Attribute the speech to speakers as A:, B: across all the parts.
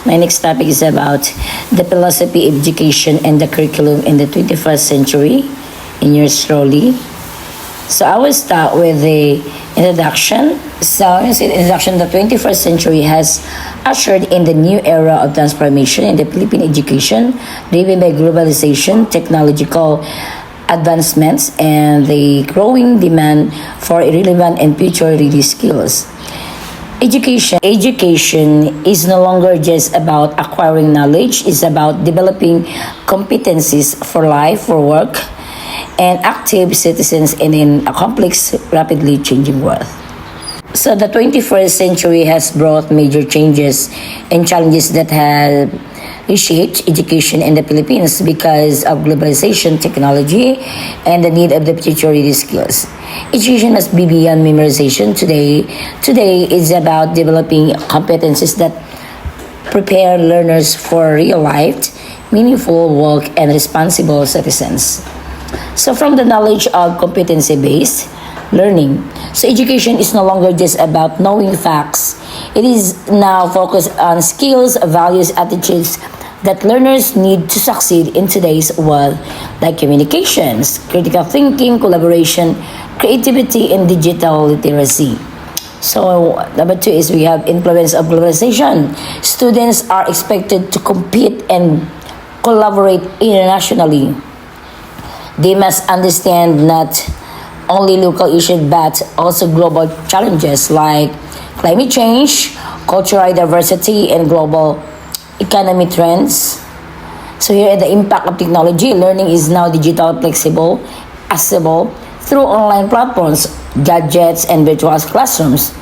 A: My next topic is about the philosophy of education and the curriculum in the 21st century in yours slowly. So I will start with the introduction. So in the introduction, the 21st century has ushered in the new era of transformation in the Philippine education, driven by globalization, technological advancements, and the growing demand for relevant and future-ready skills. Education is no longer just about acquiring knowledge, it's about developing competencies for life, for work, and active citizens in a complex, rapidly changing world. So the 21st century has brought major changes and challenges that have reshaped education in the Philippines because of globalization, technology, and the need of the future ready skills. Education must be beyond memorization today. Today is about developing competencies that prepare learners for real life, meaningful work, and responsible citizens. So from the knowledge of competency-based learning, so education is no longer just about knowing facts. It is now focused on skills, values, attitudes that learners need to succeed in today's world, like communications, critical thinking, collaboration, creativity, and digital literacy. So number two is we have influence of globalization. Students are expected to compete and collaborate internationally. They must understand not only local issues but also global challenges like climate change, cultural diversity, and global economy trends. So here at the impact of technology, learning is now digital, flexible, accessible through online platforms, gadgets, and virtual classrooms.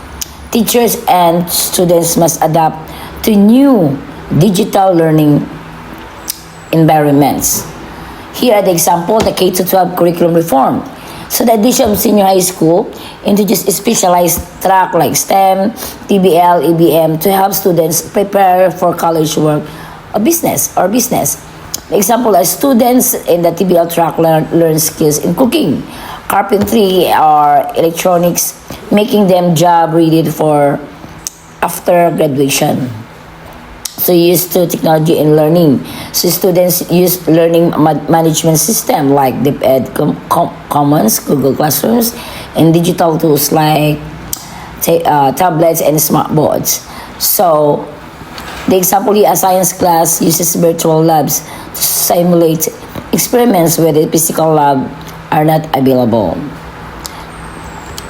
A: Teachers and students must adapt to new digital learning environments. Here are the example, the K-12 curriculum reform. So the addition of senior high school introduced a specialized track like STEM, TBL, EBM to help students prepare for college work or business. The example, as students in the TBL track learn skills in cooking, carpentry, or electronics, making them job ready for after graduation. So used to technology and learning. So students use learning management system like DepEd Commons, Google Classrooms, and digital tools like tablets and smart boards. So the example here, a science class uses virtual labs to simulate experiments where the physical lab are not available.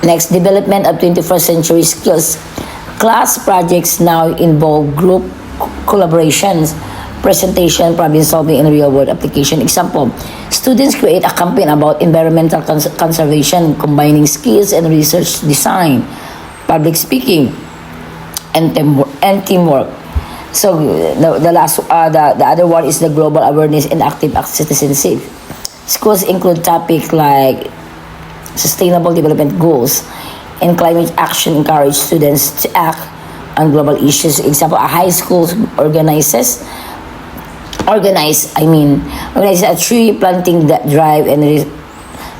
A: Next, development of 21st century skills. Class projects now involve group collaborations, presentation, problem solving, and real-world application. Example, students create a campaign about environmental conservation, combining skills and research design, public speaking, and teamwork. So the other one is the global awareness and active citizenship. Schools include topics like sustainable development goals and climate action, encourage students to act on global issues. Example, a high school organizes a tree planting drive and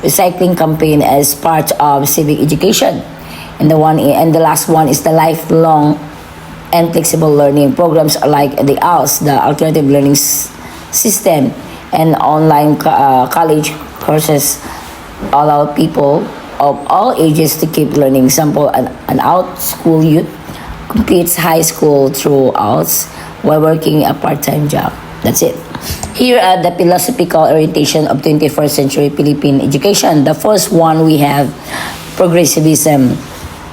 A: recycling campaign as part of civic education. And the last one is the lifelong and flexible learning programs like the ALS, the alternative learning system, and online college courses allow people of all ages to keep learning. Example, an out school youth completes high school through ALS while working a part-time job. That's it. Here are the philosophical orientation of 21st century Philippine education. The first one we have progressivism.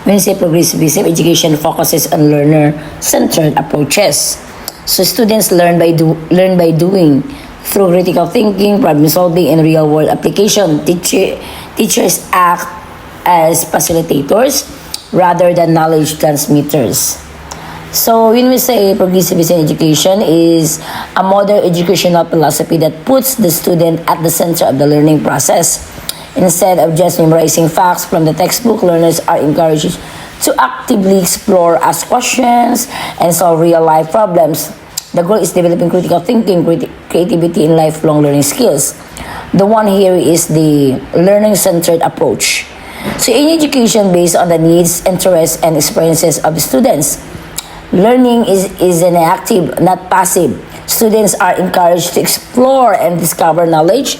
A: When you say progressivism, education focuses on learner-centered approaches. So students learn by doing through critical thinking, problem solving, and real-world application. Teachers act as facilitators rather than knowledge transmitters. So when we say progressivism education is a modern educational philosophy that puts the student at the center of the learning process. Instead of just memorizing facts from the textbook, learners are encouraged to actively explore, ask questions, and solve real-life problems. The goal is developing critical thinking, creativity, and lifelong learning skills. The one here is the learning-centered approach. So in education based on the needs, interests, and experiences of the students, Learning is an active, not passive. Students are encouraged to explore and discover knowledge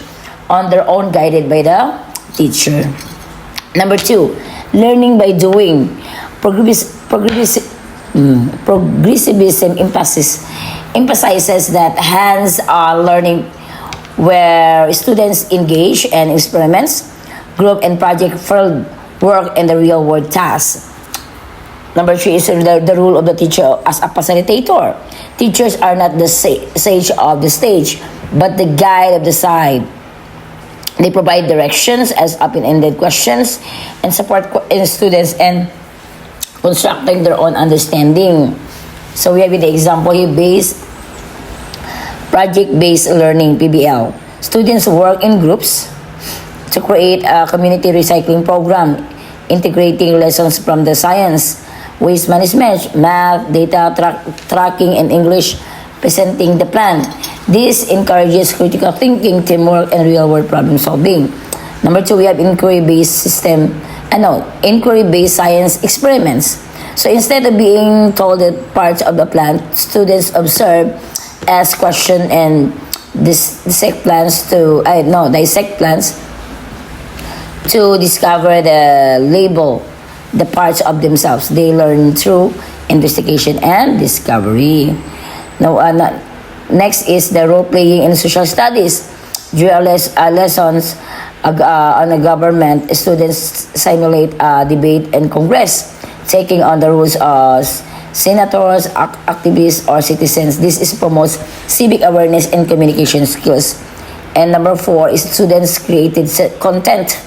A: on their own, guided by the teacher. Number two, learning by doing. Progressivism emphasizes that hands-on learning where students engage in experiments, group and project field work in the real world tasks. Number three is the role of the teacher as a facilitator. Teachers are not the sage of the stage, but the guide of the side. They provide directions as open-ended questions and support in students and constructing their own understanding. So we have the example here, project-based learning, PBL. Students work in groups to create a community recycling program, integrating lessons from the science, waste management, math, data tracking, and English, presenting the plan. This encourages critical thinking, teamwork, and real-world problem solving. Number two, we have inquiry-based science experiments. So instead of being told that parts of the plant, students observe, ask questions, and dissect plants to discover the label the parts of themselves. They learn through investigation and discovery. Now, next is the role playing in social studies. During lessons on a government, students simulate debate in Congress, taking on the roles of senators, activists, or citizens. This promotes civic awareness and communication skills. And number four is students created content.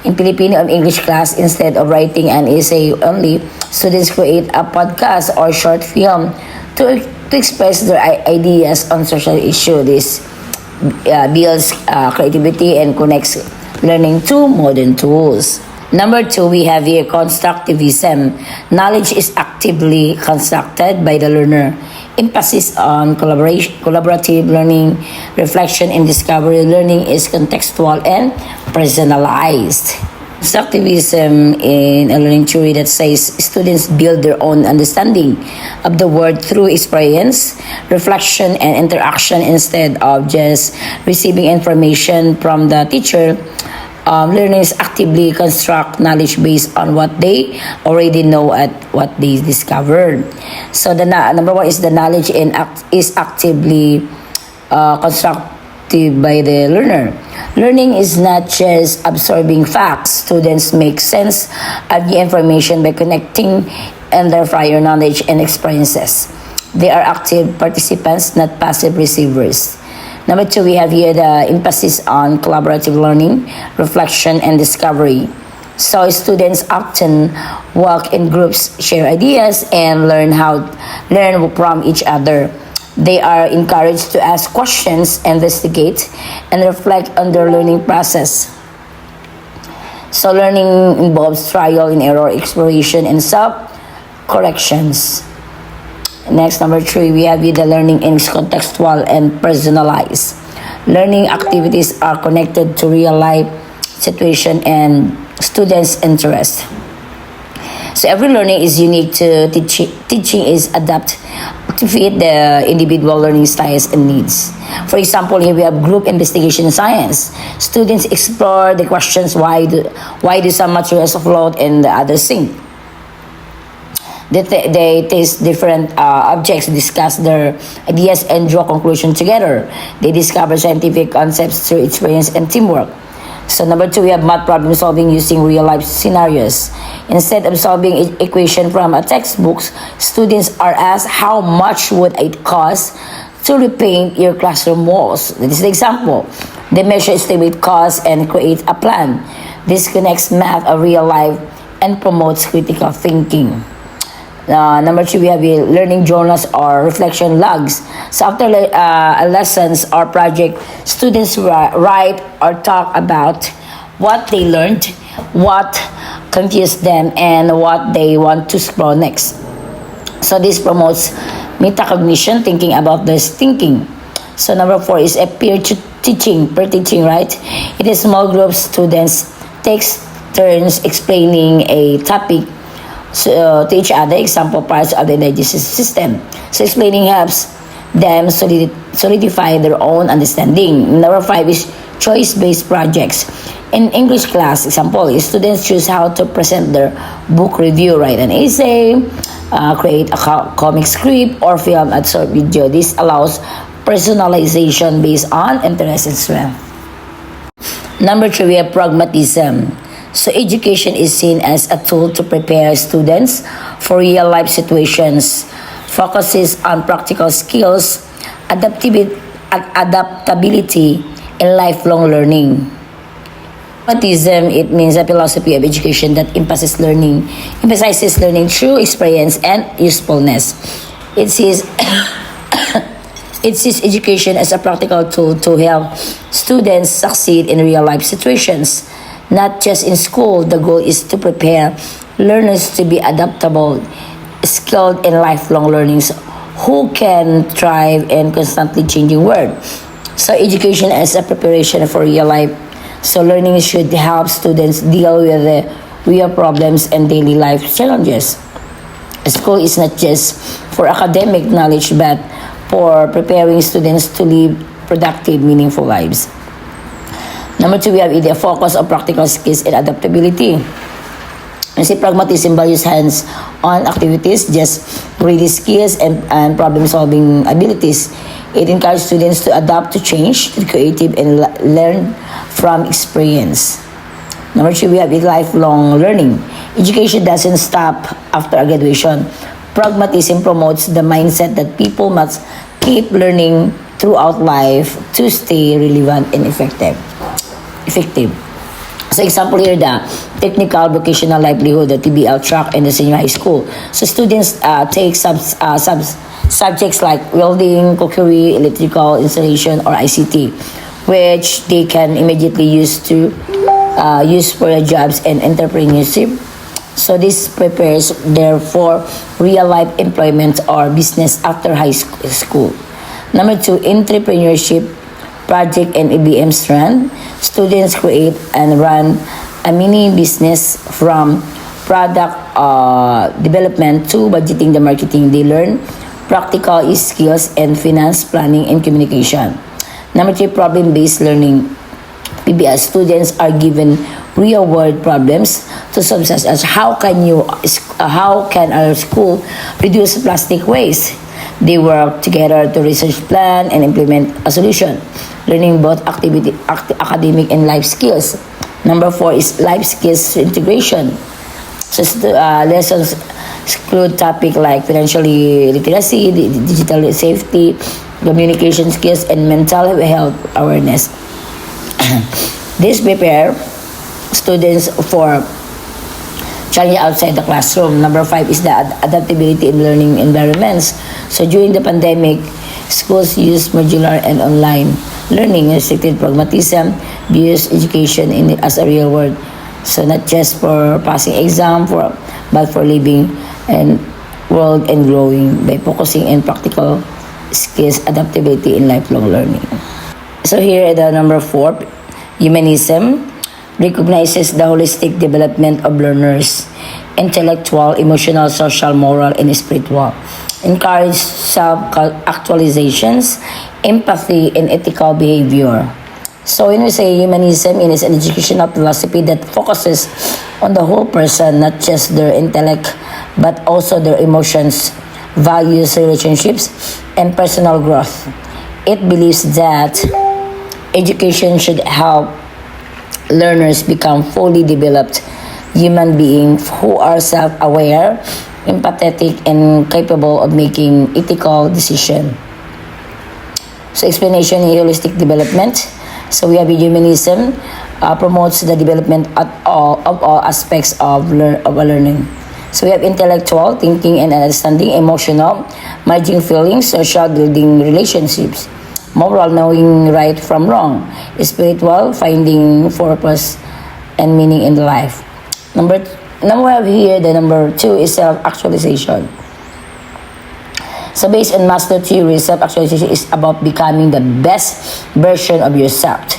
A: In Filipino and English class, instead of writing an essay only, students create a podcast or short film to express their ideas on social issues. This builds creativity and connects learning to modern tools. Number two, we have here constructivism. Knowledge is actively constructed by the learner. Emphasis on collaborative learning, reflection, and discovery. Learning is contextual and personalized. Constructivism in a learning theory that says students build their own understanding of the world through experience, reflection, and interaction instead of just receiving information from the teacher. Learners actively construct knowledge based on what they already know at what they discovered. So the number one is the knowledge is actively constructed by the learner. Learning is not just absorbing facts. Students make sense of the information by connecting and their prior knowledge and experiences. They are active participants, not passive receivers. Number two, we have here the emphasis on collaborative learning, reflection, and discovery. So students often work in groups, share ideas, and learn from each other. They are encouraged to ask questions, investigate, and reflect on their learning process. So learning involves trial and error, exploration, and self-corrections. Next, number three, we have the learning is contextual and personalized. Learning activities are connected to real life situation and students' interest. So every learning is unique to teaching. Teaching is adapted to fit the individual learning styles and needs. For example, here we have group investigation science. Students explore the questions why do some materials float and the others sink. They taste different objects, discuss their ideas, and draw conclusions together. They discover scientific concepts through experience and teamwork. So number two, we have math problem solving using real-life scenarios. Instead of solving equation from a textbook, students are asked how much would it cost to repaint your classroom walls. This is the example. They measure estimate cost and create a plan. This connects math of real life and promotes critical thinking. Number two, we have learning journals or reflection logs. So after lessons or project, students write or talk about what they learned, what confused them, and what they want to explore next. So this promotes metacognition, thinking about this thinking. So number four is a peer teaching, right? It is small groups, students takes turns explaining a topic to each other, example parts of the digestive system. So explaining helps them solidify their own understanding. Number 5 is choice-based projects. In English class, example, students choose how to present their book review, write an essay, create a comic script, or film a short video. This allows personalization based on interest and strength. Number 3, we have pragmatism. So education is seen as a tool to prepare students for real-life situations, focuses on practical skills, adaptability, and lifelong learning. Pragmatism, it means a philosophy of education that emphasizes learning through experience and usefulness. It sees it sees education as a practical tool to help students succeed in real life situations, not just in school. The goal is to prepare learners to be adaptable, skilled in lifelong learnings, who can thrive in constantly changing world. So education as a preparation for real life. So learning should help students deal with the real problems and daily life challenges. School is not just for academic knowledge but for preparing students to live productive, meaningful lives. Number 2, we have the focus on practical skills and adaptability. Kasi pragmatism values hands-on activities, just reading skills and problem-solving abilities. It encourages students to adapt to change, to be creative, and learn from experience. Number 3, we have lifelong learning. Education doesn't stop after graduation. Pragmatism promotes the mindset that people must keep learning throughout life to stay relevant and effective. So example here, the technical vocational livelihood, the TBL track in the senior high school. So students take subjects like welding, cookery, electrical installation, or ICT, which they can immediately use for their jobs and entrepreneurship. So this prepares them for real life employment or business after high school. Number 2, entrepreneurship project and EBM strand. Students create and run a mini business from product development to budgeting, the marketing. They learn practical skills and finance planning and communication. Number 3, problem-based learning. PBL students are given real-world problems to solve, such as how can our school reduce plastic waste? They work together to research, plan, and implement a solution, learning both academic and life skills. Number 4 is life skills integration. So lessons include topics like financial literacy, digital safety, communication skills, and mental health awareness. This prepare students for challenge outside the classroom. Number 5 is the adaptability in learning environments. So during the pandemic, schools use modular and online learning, restricted pragmatism, views education as a real world. So not just for passing exam, but for living and world and growing by focusing on practical skills, adaptability, and lifelong learning. So here the number 4, humanism recognizes the holistic development of learners, intellectual, emotional, social, moral, and spiritual. Encourage self-actualizations, empathy, and ethical behavior. So when we say humanism, it is an educational philosophy that focuses on the whole person, not just their intellect, but also their emotions, values, relationships, and personal growth. It believes that education should help learners become fully developed human beings who are self-aware, empathetic, and capable of making ethical decisions. So explanation in holistic development. So we have humanism promotes the development of all aspects of learning. So we have intellectual, thinking and understanding, emotional, managing feelings, social, building relationships, moral, knowing right from wrong, spiritual, finding purpose and meaning in life. Number we have here, the number 2 is self-actualization. So based on Maslow theory, self-actualization is about becoming the best version of yourself.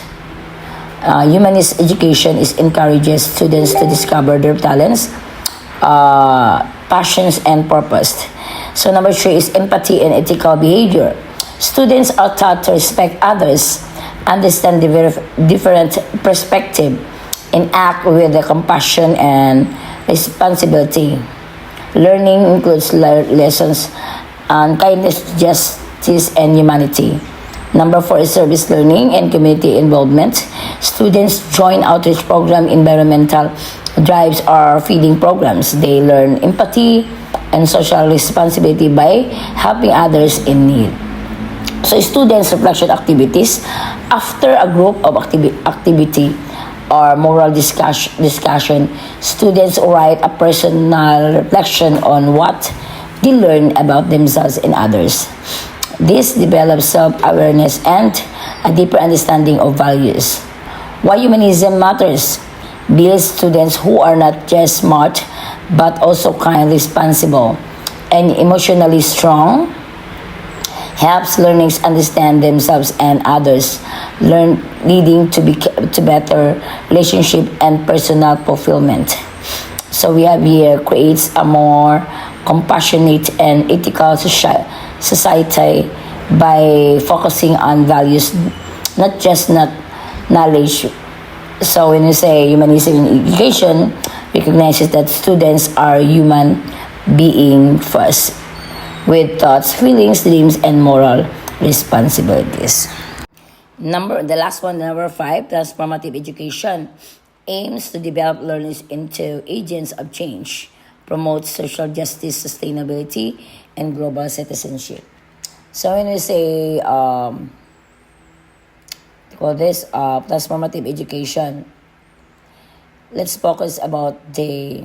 A: Humanist education encourages students to discover their talents, passions and purpose. So number 3 is empathy and ethical behavior. Students are taught to respect others, understand different perspective, and act with the compassion and responsibility. Learning includes lessons on kindness, justice, and humanity. Number 4 is service learning and community involvement. Students join outreach program, environmental drives, or feeding programs. They learn empathy and social responsibility by helping others in need. So students' reflection activities. After a group of activity or moral discussion, students write a personal reflection on what they learn about themselves and others. This develops self-awareness and a deeper understanding of values. Why humanism matters. Builds students who are not just smart, but also kind, responsible, and emotionally strong. Helps learners understand themselves and others, leading to better relationship and personal fulfillment. So we have here creates a more compassionate and ethical society by focusing on values, not just not knowledge. So when you say humanism in education, recognizes that students are human being first, with thoughts, feelings, dreams, and moral responsibilities. The last one, number 5, transformative education aims to develop learners into agents of change, promotes social justice, sustainability, and global citizenship. So when we say call this transformative education, let's focus about the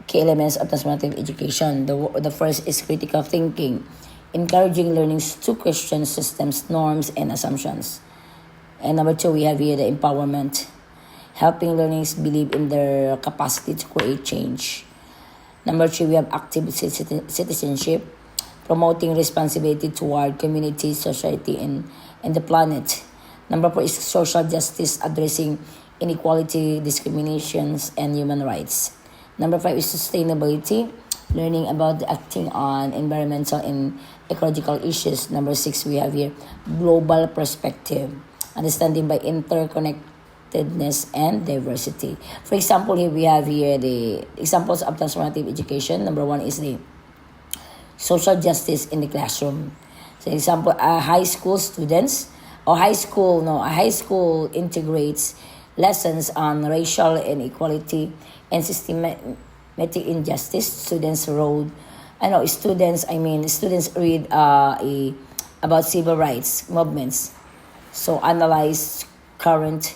A: key elements of transformative education. The first is critical thinking, encouraging learners to question systems, norms, and assumptions. And number 2, we have here the empowerment, helping learners believe in their capacity to create change. Number 3, we have active citizenship, promoting responsibility toward community, society, and the planet. Number 4 is social justice, addressing inequality, discriminations, and human rights. Number 5 is sustainability, learning about acting on environmental and ecological issues. Number 6, we have here global perspective, understanding by interconnectedness and diversity. For example, here we have here the examples of transformative education. Number 1 is the social justice in the classroom. So example, high school integrates lessons on racial inequality and systematic injustice. Students read about civil rights movements. So analyze current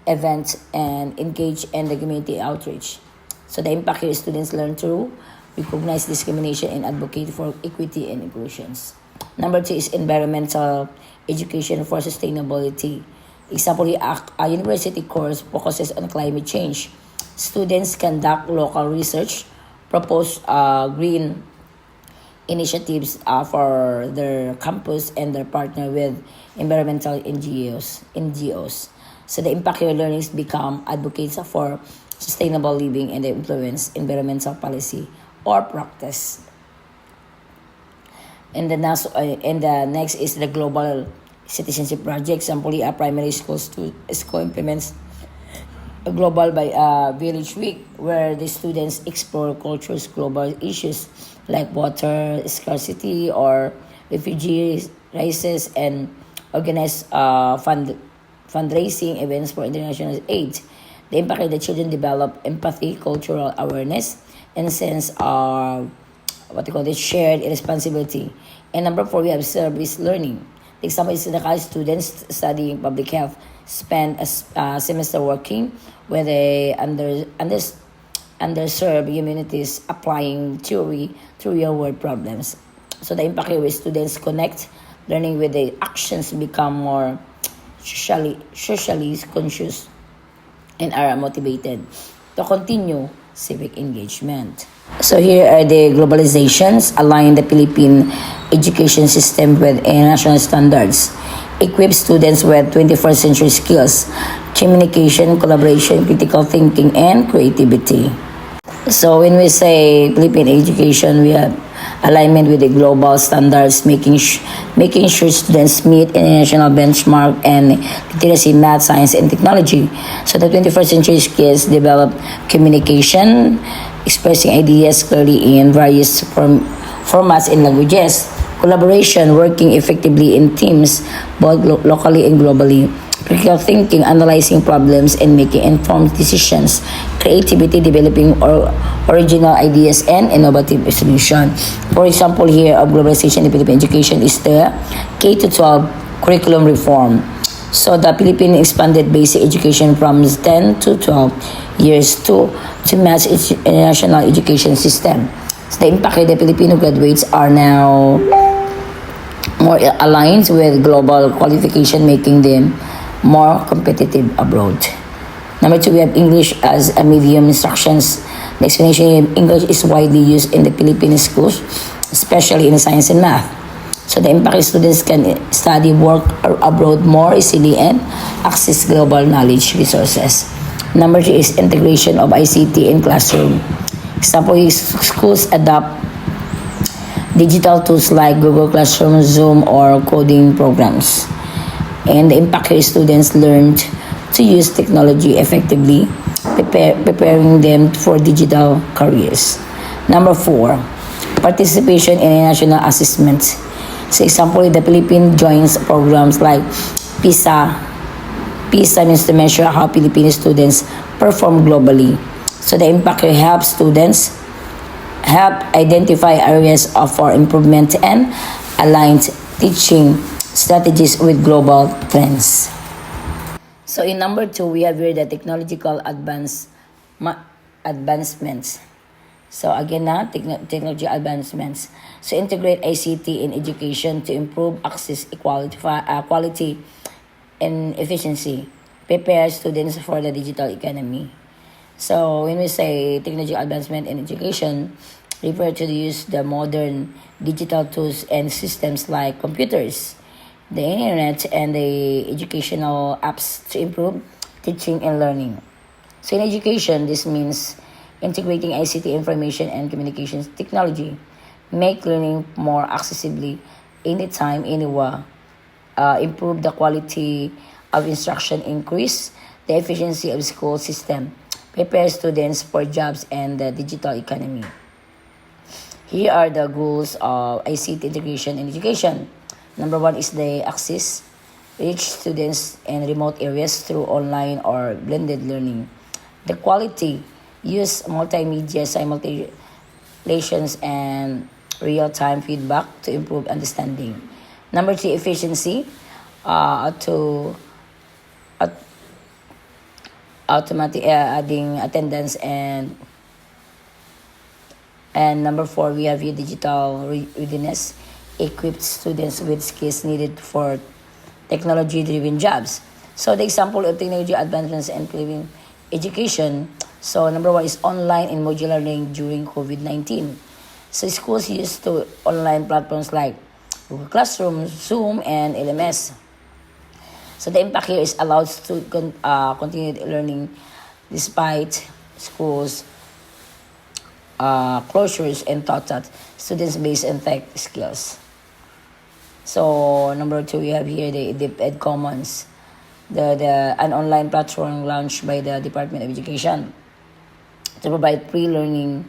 A: events and engage in the community outreach. So the impact here is students learn to recognize discrimination and advocate for equity and inclusions. Number 2 is environmental education for sustainability. Example, a university course focuses on climate change. Students conduct local research, propose green initiatives for their campus, and their partner with environmental NGOs. So the impact here, learners become advocates for sustainable living and influence environmental policy or practice. And the next is the global citizenship project. Example, a primary school implements a global village week where the students explore cultures, global issues like water scarcity or refugee crisis, and organize fundraising events for international aid. The impact of the children develop empathy, cultural awareness, and sense of shared responsibility. And number 4, we have service learning. The example is the college students studying public health spend a semester working with underserved communities, applying theory to real-world problems. So the impact here is students connect learning with the actions, become more socially conscious, and are motivated to continue civic engagement. So here are the globalizations, align the Philippine education system with international standards, equip students with 21st century skills, communication, collaboration, critical thinking, and creativity. So when we say Philippine education, we have alignment with the global standards, making sure students meet international benchmark and literacy, math, science, and technology. So the 21st century skills develop communication, expressing ideas clearly in various formats and languages, collaboration, working effectively in teams, both locally and globally, critical thinking, analyzing problems and making informed decisions, creativity, developing original ideas and innovative solution. For example, here of globalization in Philippine education is the K to 12 curriculum reform. So the Philippine expanded basic education from 10 to 12 years to match its national education system. So the impact of the Filipino graduates are now more aligned with global qualification, making them more competitive abroad. Number two, we have English as a medium instructions. The explanation in English is widely used in the Philippine schools, especially in science and math. So the impact is students can study, work abroad more easily and access global knowledge resources. Number three is integration of ICT in classroom. Example is schools adopt digital tools like Google Classroom, Zoom, or coding programs. And the impact here is students learned to use technology effectively, preparing them for digital careers. Number four, participation in national assessments. So example, the Philippines joins programs like PISA. PISA means to measure how Filipino students perform globally. So the impact here helps students help identify areas for improvement and aligned teaching strategies with global trends. So in number two, we have here the technological advancements. So again technology advancements. So integrate ICT in education to improve access, quality, and efficiency. Prepare students for the digital economy. So when we say technology advancement in education, refer to the use the modern digital tools and systems like computers, the internet, and the educational apps to improve teaching and learning. So in education, this means integrating ICT information and communications technology, make learning more accessibly anytime, anywhere, improve the quality of instruction, increase the efficiency of school system, prepare students for jobs and the digital economy. Here are the goals of ICT integration in education. Number one is the access, reach students in remote areas through online or blended learning. The quality, use multimedia simultaneous and real-time feedback to improve understanding. Number three, efficiency, to automatic adding attendance and number four, we have here digital readiness, equipped students with skills needed for technology-driven jobs. So the example of technology advancements and Philippine education. So number one is online and modular learning during COVID-19. So schools used to online platforms like Google Classroom, Zoom, and LMS. So the impact here is allowed to continue learning despite schools closures and taught that students based on tech skills. So number two, we have here the Ed Commons, an online platform launched by the Department of Education to provide pre-learning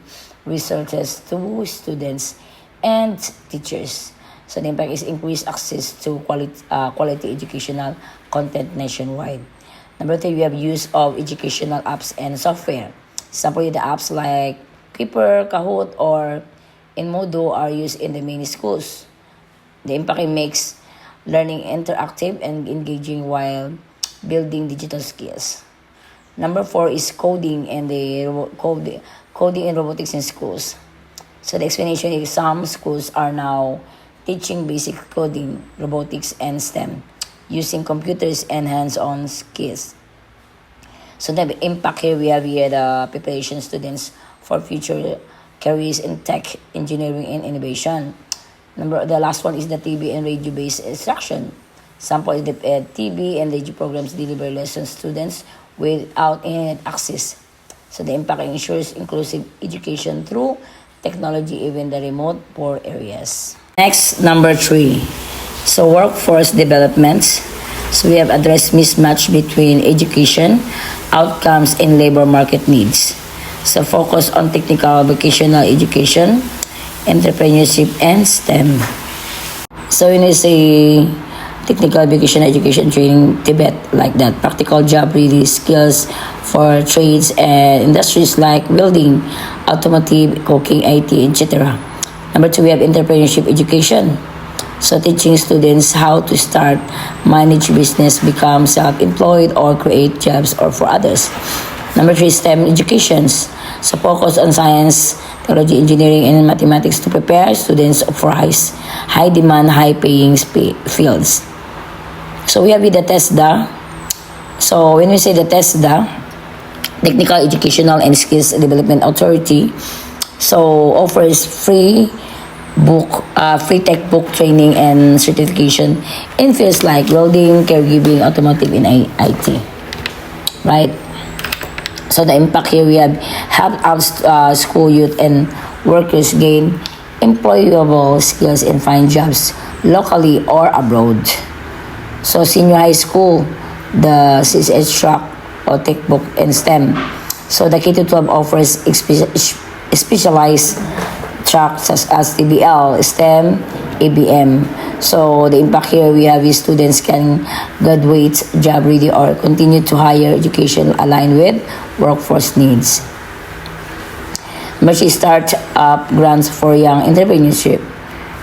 A: resources to students and teachers. So the impact is increased access to quality educational content nationwide. Number three, we have use of educational apps and software. Example, the apps like Paper, Kahoot, or Enmodo are used in the many schools. The impact makes learning interactive and engaging while building digital skills. Number four is coding and coding and robotics in schools. So the explanation is some schools are now teaching basic coding, robotics, and STEM using computers and hands-on skills. So the impact here, we have here the preparation students for future careers in tech, engineering, and innovation. The last one is the TV and radio-based instruction. Sample is the TV and DG programs deliver lessons to students without internet access. So the impact ensures inclusive education through technology even the remote poor areas. Next, number 3. So workforce development. So we have addressed mismatch between education, outcomes, and labor market needs. So focus on technical vocational education, entrepreneurship, and STEM. So when you say technical vocational education training, Tibet like that. Practical job ready skills for trades and industries like building, automotive, cooking, IT, etc. Number 2, we have entrepreneurship education. So teaching students how to start, manage business, become self-employed, or create jobs or for others. Number 3, STEM educations. So focus on science, technology, engineering, and mathematics to prepare students for high demand, high paying fields. So we have with the TESDA. So when we say the TESDA, Technical Educational and Skills Development Authority, so offers free textbook training and certification in fields like welding, caregiving, automotive, and IT. Right? So the impact here, we have helped out school youth and workers gain employable skills and find jobs locally or abroad. So senior high school, the CSH track or textbook and STEM. So the K-12 offers specialized tracks such as TBL, STEM, ABM. So the impact here, we have is students can graduate job ready or continue to higher education aligned with workforce needs. Number 3, start up grants for young entrepreneurs.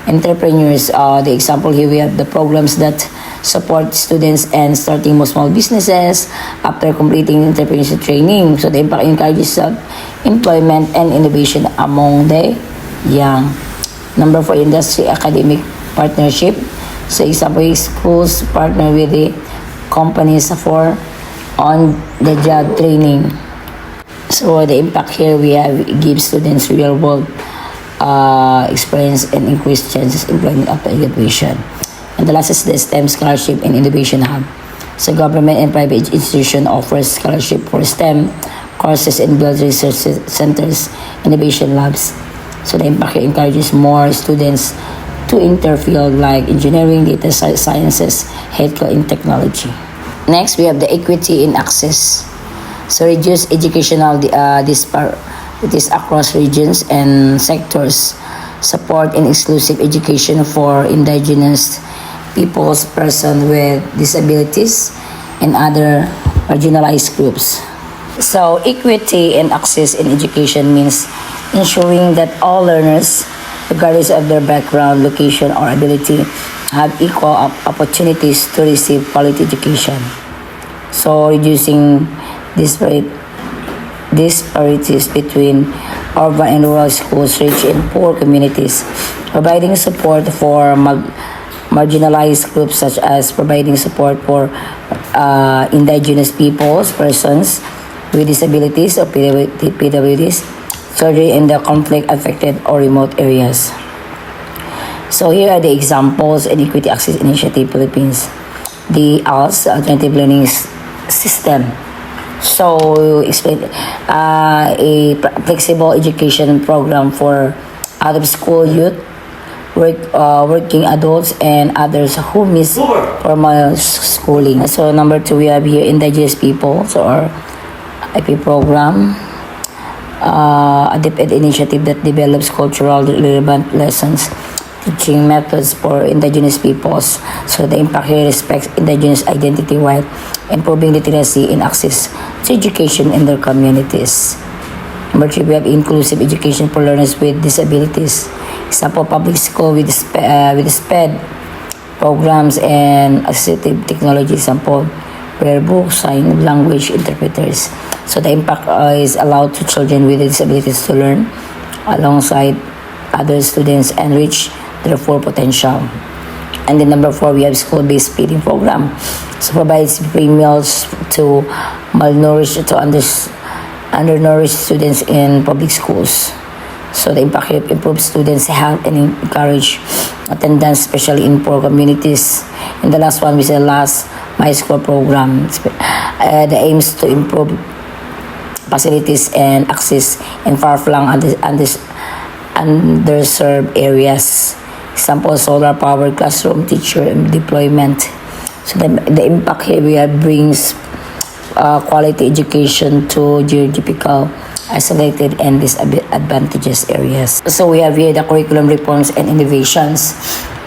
A: The example here, we have the programs that support students and starting small businesses after completing entrepreneurship training. So the impact encourages employment and innovation among the young. Number 4, industry academic partnership. So example, schools partner with the companies for on-the-job training. So the impact here, we have give students real-world experience and increased chances employment after graduation. And the last is the STEM Scholarship and Innovation Hub. So government and private institution offers scholarship for STEM courses and build research centers, innovation labs. So the impact here encourages more students to enter field like engineering, data sciences, healthcare, and technology. Next, we have the equity in access. So reduce educational disparities across regions and sectors. Support and exclusive education for indigenous peoples, persons with disabilities, and other marginalized groups. So equity and access in education means ensuring that all learners, regardless of their background, location, or ability, have equal opportunities to receive quality education. So reducing disparities between urban and rural schools, rich and poor communities, providing support for marginalized groups such as providing support for indigenous peoples, persons with disabilities or PWDs, surgery in the conflict-affected or remote areas. So here are the examples in Equity Access Initiative Philippines. The ALS, Alternative Learning System. So explain a flexible education program for out-of-school youth, working adults, and others who miss formal schooling. So number 2, we have here indigenous people, so our IP program, a DepEd initiative that develops cultural relevant lessons, teaching methods for indigenous peoples. So the impact here respects indigenous identity while improving literacy and access to education in their communities. Number 3, we have inclusive education for learners with disabilities. Example, public school with SPED programs and assistive technology. Example, rare books, sign language interpreters. So the impact is allowed to children with disabilities to learn alongside other students and reach their full potential. And then number 4, we have school-based feeding program. So provides free meals to malnourished to undernourished students in public schools. So the impact here improves students' health and encourage attendance, especially in poor communities, And the last one is the last My School program. The aims to improve facilities and access in far-flung underserved areas. Example, solar powered classroom teacher deployment. So the impact here we have brings quality education to geographical isolated and disadvantaged areas. So we have here the curriculum reforms and innovations.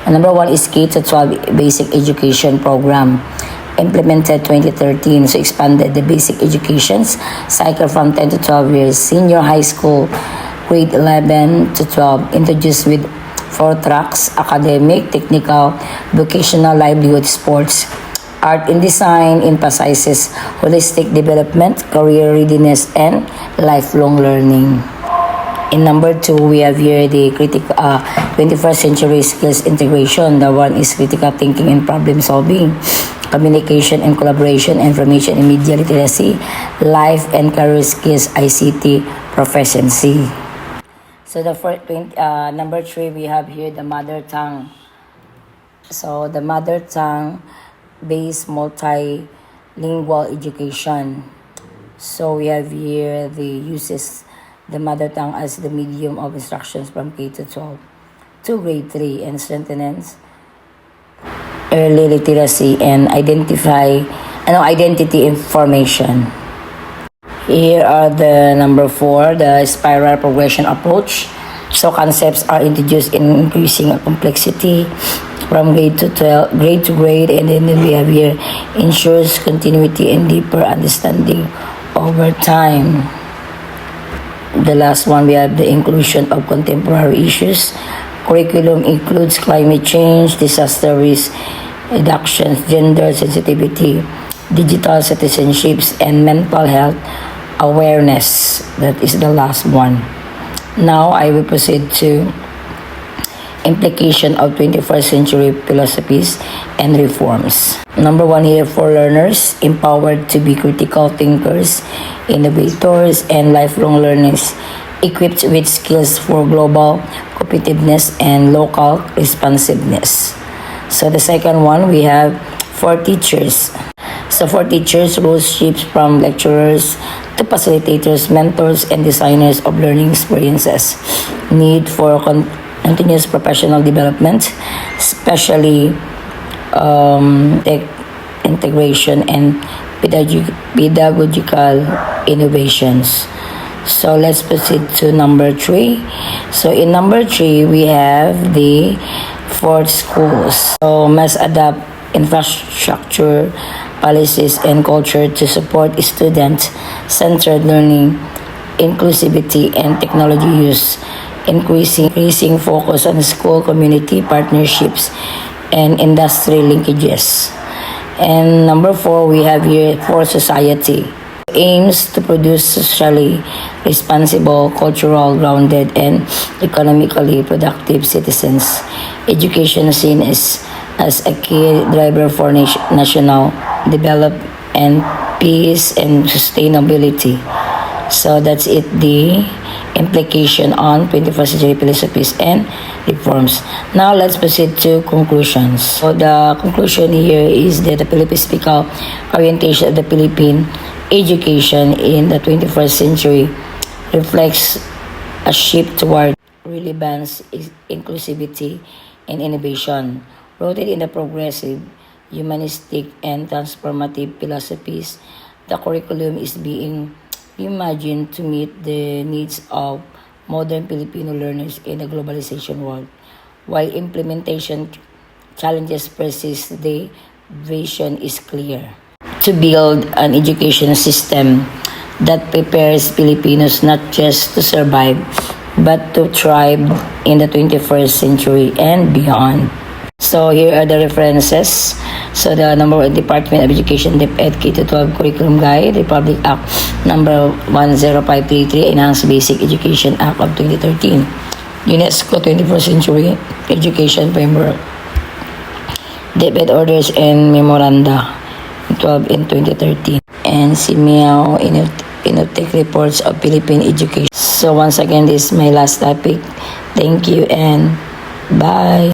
A: Number one is K-12 basic education program implemented 2013, so expanded the basic education's cycle from 10 to 12 years. Senior high school, grade 11 to 12, introduced with 4 tracks: academic, technical, vocational, livelihood, sports. Art and design emphasizes holistic development, career readiness, and lifelong learning. In number 2, we have here the 21st century skills integration. The one is critical thinking and problem solving, communication and collaboration, information and media literacy, life and career skills, ICT proficiency. So the number 3, we have here the mother tongue. So the mother tongue based multilingual education. So we have here the uses the mother tongue as the medium of instructions from K to 12 to grade 3 and strengthens early literacy and identity information. Here are the number 4, the spiral progression approach. So concepts are introduced in increasing complexity from grade to grade, and then we have here ensures continuity and deeper understanding over time. The last one, we have the inclusion of contemporary issues. Curriculum includes climate change, disaster risk reduction, gender sensitivity, digital citizenships, and mental health awareness. That is the last one. Now I will proceed to implication of 21st century philosophies and reforms. Number 1 here, for learners, empowered to be critical thinkers, innovators, and lifelong learners, equipped with skills for global competitiveness and local responsiveness. So the second one, we have for teachers. So for teachers, roles shift from lecturers to facilitators, mentors, and designers of learning experiences. Need for continuous professional development, especially integration and pedagogical innovations. So let's proceed to number 3. So in number 3, we have the fourth schools. So must adapt infrastructure, policies, and culture to support student-centered learning, inclusivity, and technology use, increasing focus on school community partnerships and industry linkages. And number 4, we have here for society. Aims to produce socially responsible, cultural grounded, and economically productive citizens. Education is seen as a key driver for national development and peace and sustainability. So that's it, the implication on 21st century philosophies and reforms. Now let's proceed to conclusions. So the conclusion here is that the Philippistical orientation of the Philippine education in the 21st century reflects a shift toward relevance, inclusivity, and innovation. Rooted in the progressive, humanistic, and transformative philosophies, the curriculum is being imagined to meet the needs of modern Filipino learners in a globalization world. While implementation challenges persist, the vision is clear: to build an education system that prepares Filipinos not just to survive, but to thrive in the 21st century and beyond. So here are the references. So the number 1, Department of Education DepEd K-12 Curriculum Guide, Republic Act number 10533, Enhanced Basic Education Act of 2013, UNESCO 21st Century Education Framework, DepEd Orders and Memoranda 12 in 2013, and CMEO Inotech Reports of Philippine Education. So once again, this is my last topic. Thank you and bye.